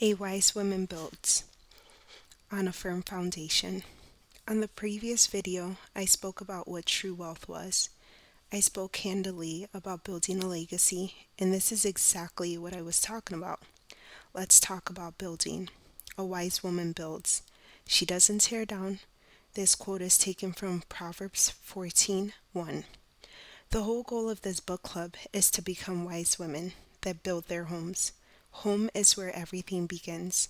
A wise woman builds on a firm foundation. On the previous video, I spoke about what true wealth was. I spoke candidly about building a legacy, and this is exactly what I was talking about. Let's talk about building. A wise woman builds. She doesn't tear down. This quote is taken from Proverbs 14:1. The whole goal of this book club is to become wise women that build their homes. Home is where everything begins.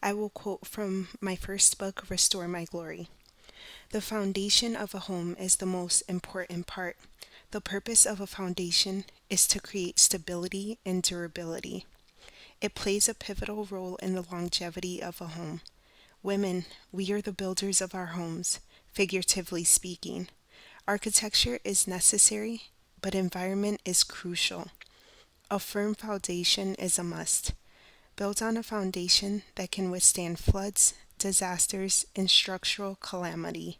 I will quote from my first book, Restore My Glory. The foundation of a home is the most important part. The purpose of a foundation is to create stability and durability. It plays a pivotal role in the longevity of a home. Women, we are the builders of our homes, figuratively speaking. Architecture is necessary, but environment is crucial. A firm foundation is a must. Built on a foundation that can withstand floods, disasters, and structural calamity.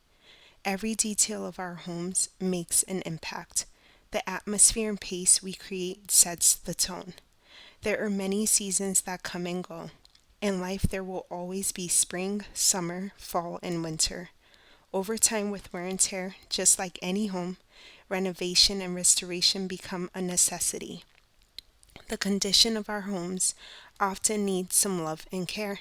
Every detail of our homes makes an impact. The atmosphere and pace we create sets the tone. There are many seasons that come and go. In life, there will always be spring, summer, fall, and winter. Over time, with wear and tear, just like any home, renovation and restoration become a necessity. The condition of our homes often needs some love and care.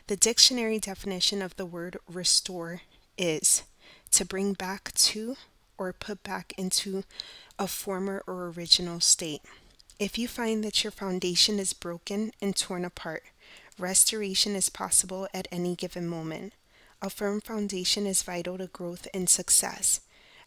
The dictionary definition of the word restore is to bring back to or put back into a former or original state. If you find that your foundation is broken and torn apart, restoration is possible at any given moment. A firm foundation is vital to growth and success.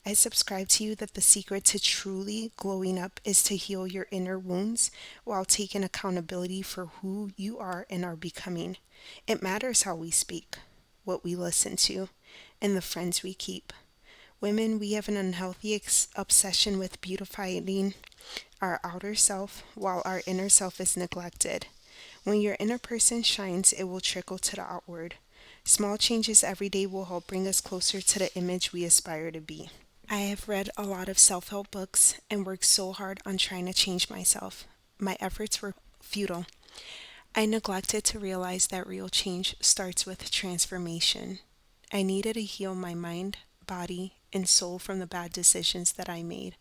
I subscribe to you that the secret to truly glowing up is to heal your inner wounds while taking accountability for who you are and are becoming. It matters how we speak, what we listen to, and the friends we keep. Women, we have an unhealthy obsession with beautifying our outer self while our inner self is neglected. When your inner person shines, it will trickle to the outward. Small changes every day will help bring us closer to the image we aspire to be. I have read a lot of self help books and worked so hard on trying to change myself. My efforts were futile. I neglected to realize that real change starts with transformation. I needed to heal my mind, body, and soul from the bad decisions that I made.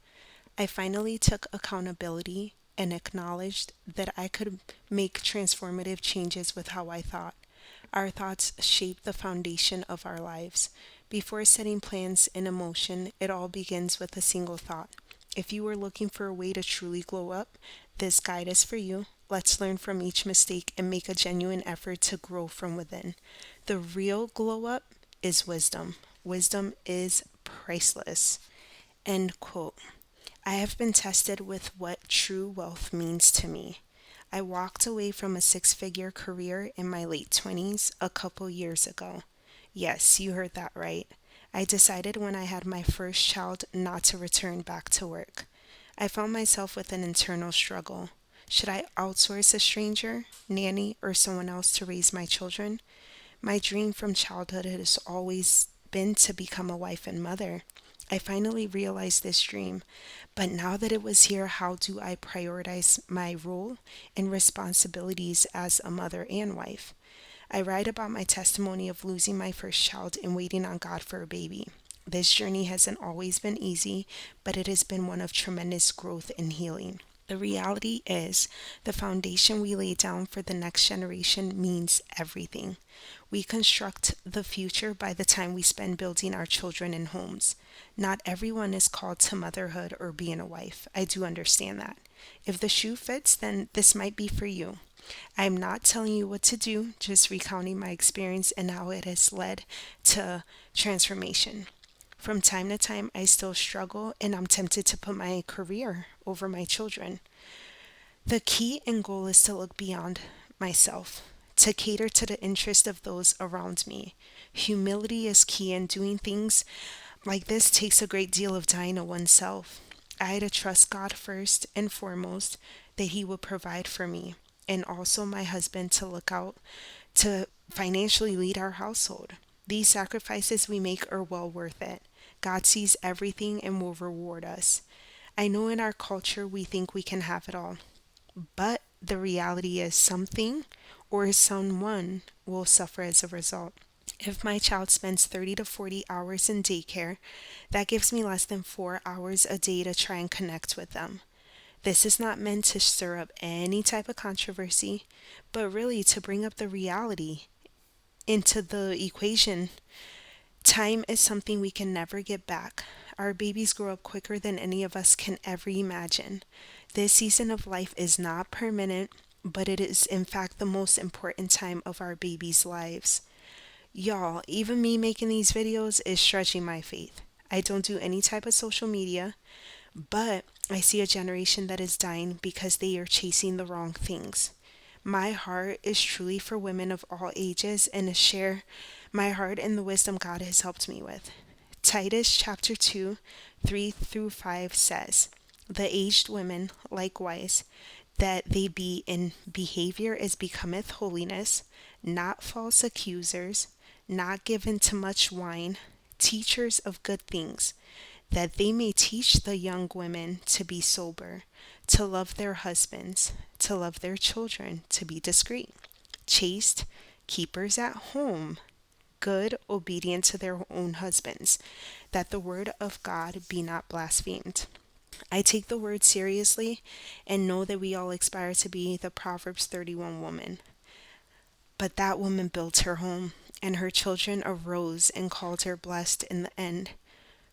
I finally took accountability and acknowledged that I could make transformative changes with how I thought. Our thoughts shape the foundation of our lives. Before setting plans in motion, it all begins with a single thought. If you are looking for a way to truly glow up, this guide is for you. Let's learn from each mistake and make a genuine effort to grow from within. The real glow up is wisdom. Wisdom is priceless. End quote. I have been tested with what true wealth means to me. I walked away from a six-figure career in my late 20s a couple years ago. Yes, you heard that right. I decided when I had my first child not to return back to work. I found myself with an internal struggle. Should I outsource a stranger, nanny, or someone else to raise my children? My dream from childhood has always been to become a wife and mother. I finally realized this dream, but now that it was here, how do I prioritize my role and responsibilities as a mother and wife? I write about my testimony of losing my first child and waiting on God for a baby. This journey hasn't always been easy, but it has been one of tremendous growth and healing. The reality is, the foundation we lay down for the next generation means everything. We construct the future by the time we spend building our children and homes. Not everyone is called to motherhood or being a wife. I do understand that. If the shoe fits, then this might be for you. I am not telling you what to do, just recounting my experience and how it has led to transformation. From time to time, I still struggle and I'm tempted to put my career over my children. The key and goal is to look beyond myself, to cater to the interest of those around me. Humility is key, and doing things like this takes a great deal of dying to oneself. I had to trust God first and foremost that He would provide for me, and also my husband to look out to financially lead our household. These sacrifices we make are well worth it. God sees everything and will reward us. I know in our culture we think we can have it all, but the reality is something or someone will suffer as a result. If my child spends 30 to 40 hours in daycare, that gives me less than 4 hours a day to try and connect with them. This is not meant to stir up any type of controversy, but really to bring up the reality into the equation. Time is something we can never get back. Our babies grow up quicker than any of us can ever imagine. This season of life is not permanent, but it is in fact the most important time of our babies' lives. Y'all, even me making these videos is stretching my faith. I don't do any type of social media, but I see a generation that is dying because they are chasing the wrong things. My heart is truly for women of all ages and to share my heart and the wisdom God has helped me with. Titus chapter 2, 3 through 5 says, "The aged women likewise, that they be in behavior as becometh holiness, not false accusers, not given to much wine, teachers of good things, that they may teach the young women to be sober, to love their husbands, to love their children, to be discreet, chaste, keepers at home, good, obedient to their own husbands, that the word of God be not blasphemed." I take the word seriously and know that we all aspire to be the Proverbs 31 woman. But that woman built her home, and her children arose and called her blessed in the end.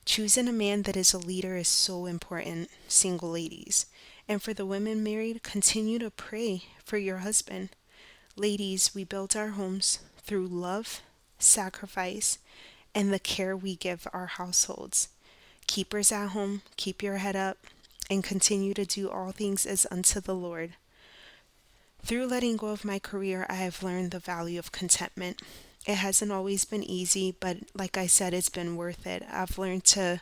Choosing a man that is a leader is so important, single ladies. And for the women married, continue to pray for your husband. Ladies, we build our homes through love, sacrifice, and the care we give our households. Keepers at home, keep your head up and continue to do all things as unto the Lord. Through letting go of my career, I have learned the value of contentment. It hasn't always been easy, but like I said, it's been worth it. I've learned to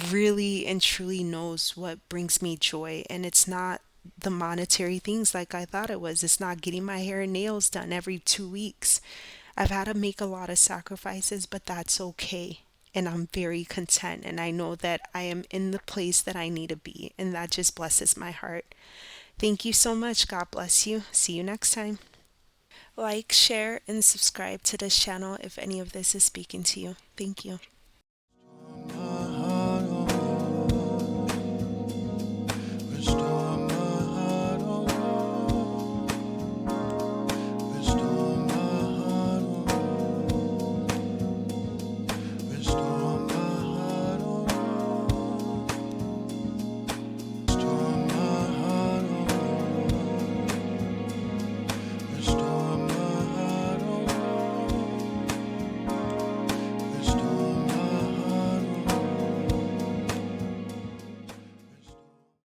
really and truly knows what brings me joy, and it's not the monetary things like I thought it was. It's not getting my hair and nails done every 2 weeks. I've had to make a lot of sacrifices, but that's okay. And I'm very content, and I know that I am in the place that I need to be, and that just blesses my heart. Thank you so much. God bless you. See you next time. Like, share, and subscribe to this channel if any of this is speaking to you. Thank you.